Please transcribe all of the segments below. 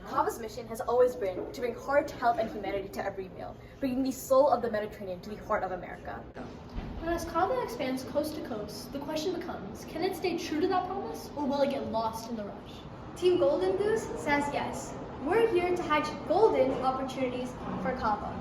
Kava's mission has always been to bring heart, health, and humanity to every meal, bringing the soul of the Mediterranean to the heart of America. But as Kava expands coast to coast, the question becomes, can it stay true to that promise, or will it get lost in the rush? Team Golden Goose says yes. We're here to hatch golden opportunities for Kava.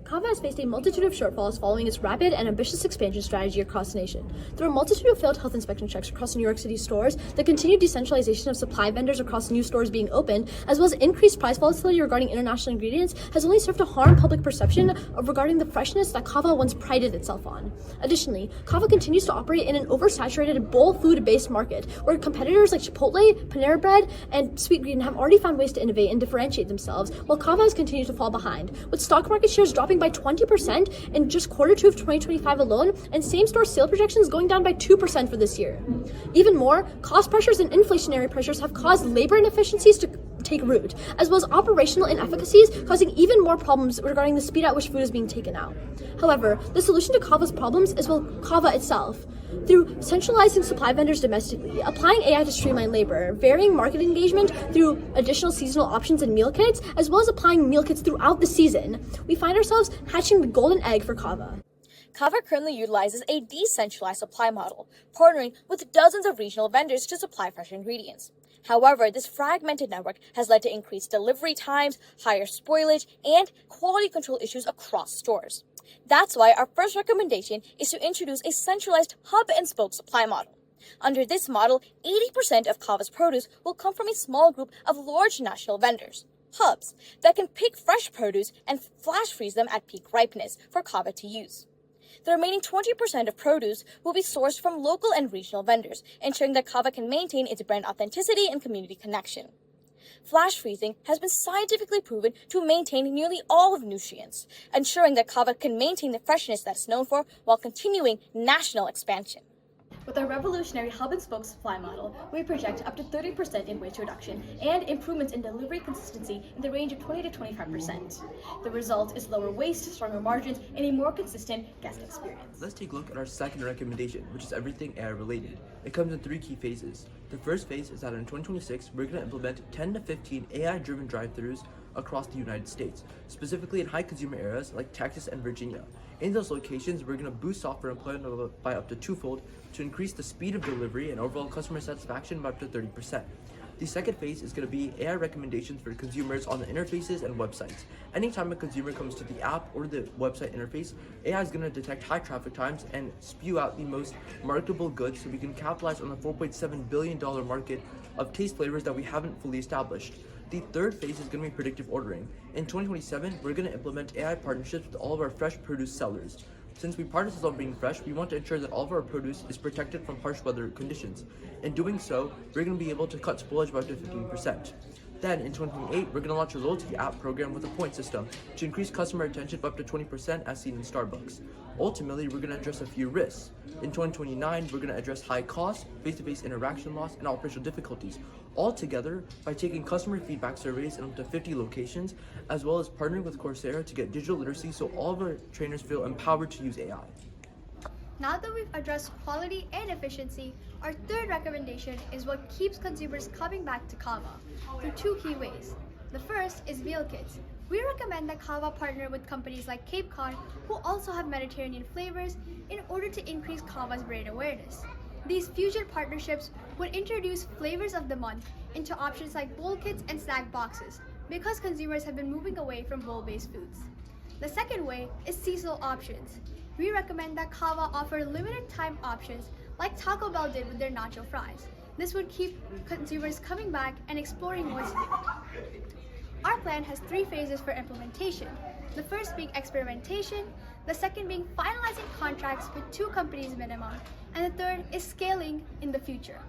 Kava has faced a multitude of shortfalls following its rapid and ambitious expansion strategy across the nation. Through a multitude of failed health inspection checks across New York City stores, the continued decentralization of supply vendors across new stores being opened, as well as increased price volatility regarding international ingredients, has only served to harm public perception regarding the freshness that Kava once prided itself on. Additionally, Kava continues to operate in an oversaturated bowl food-based market, where competitors like Chipotle, Panera Bread, and Sweet Green have already found ways to innovate and differentiate themselves, while Kava has continued to fall behind, with stock market shares dropping by 20% in just quarter two of 2025 alone, and same-store sale projections going down by 2% for this year. Even more, cost pressures and inflationary pressures have caused labor inefficiencies to take root, as well as operational inefficacies, causing even more problems regarding the speed at which food is being taken out. However, the solution to Kava's problems is, well, Kava itself. Through centralizing supply vendors domestically, applying AI to streamline labor, varying market engagement through additional seasonal options and meal kits, as well as applying meal kits throughout the season, we find ourselves hatching the golden egg for Kava. Kava currently utilizes a decentralized supply model, partnering with dozens of regional vendors to supply fresh ingredients. However, this fragmented network has led to increased delivery times, higher spoilage, and quality control issues across stores. That's why our first recommendation is to introduce a centralized hub-and-spoke supply model. Under this model, 80% of Kava's produce will come from a small group of large national vendors, hubs, that can pick fresh produce and flash freeze them at peak ripeness for Kava to use. The remaining 20% of produce will be sourced from local and regional vendors, ensuring that Kava can maintain its brand authenticity and community connection. Flash freezing has been scientifically proven to maintain nearly all of nutrients, ensuring that Kava can maintain the freshness that it's known for while continuing national expansion. With our revolutionary hub-and-spoke supply model, we project up to 30% in waste reduction and improvements in delivery consistency in the range of 20 to 25%. The result is lower waste, stronger margins, and a more consistent guest experience. Let's take a look at our second recommendation, which is everything AI related. It comes in 3 key phases. The first phase is that in 2026, we're going to implement 10 to 15 AI-driven drive-thrus across the United States, specifically in high consumer areas like Texas and Virginia. In those locations, we're going to boost software employment by up to 2-fold to increase the speed of delivery and overall customer satisfaction by up to 30%. The second phase is going to be AI recommendations for consumers on the interfaces and websites. Anytime a consumer comes to the app or the website interface, AI is going to detect high traffic times and spew out the most marketable goods so we can capitalize on the $4.7 billion market of taste flavors that we haven't fully established. The third phase is going to be predictive ordering. In 2027, we're going to implement AI partnerships with all of our fresh produce sellers. Since we pride ourselves on being fresh, we want to ensure that all of our produce is protected from harsh weather conditions. In doing so, we're going to be able to cut spoilage by up to 15%. Then, in 2028, we're going to launch a loyalty app program with a point system to increase customer retention by up to 20% as seen in Starbucks. Ultimately, we're going to address a few risks. In 2029, we're going to address high costs, face-to-face interaction loss, and operational difficulties, all together by taking customer feedback surveys in up to 50 locations, as well as partnering with Coursera to get digital literacy so all of our trainers feel empowered to use AI. Now that we've addressed quality and efficiency, our third recommendation is what keeps consumers coming back to Kava through 2 key ways. The first is meal kits. We recommend that Kava partner with companies like Cape Cod, who also have Mediterranean flavors, in order to increase Kava's brand awareness. These fusion partnerships would introduce flavors of the month into options like bowl kits and snack boxes, because consumers have been moving away from bowl-based foods. The second way is seasonal options. We recommend that Kava offer limited time options like Taco Bell did with their nacho fries. This would keep consumers coming back and exploring what's new. Our plan has 3 phases for implementation. The first being experimentation, the second being finalizing contracts with 2 companies minimum, and the third is scaling in the future.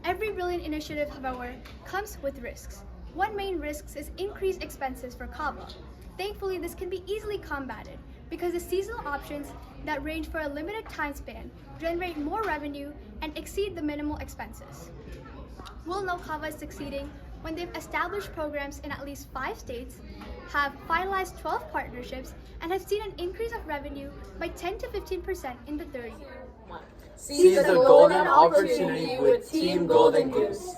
Every brilliant initiative, however, comes with risks. One main risk is increased expenses for Kava. Thankfully, this can be easily combated because the seasonal options that range for a limited time span generate more revenue and exceed the minimal expenses. We'll know Kava is succeeding when they've established programs in at least 5 states, have finalized 12 partnerships, and have seen an increase of revenue by 10 to 15% in the 3rd year. Seize the golden opportunity with Team Golden Goose.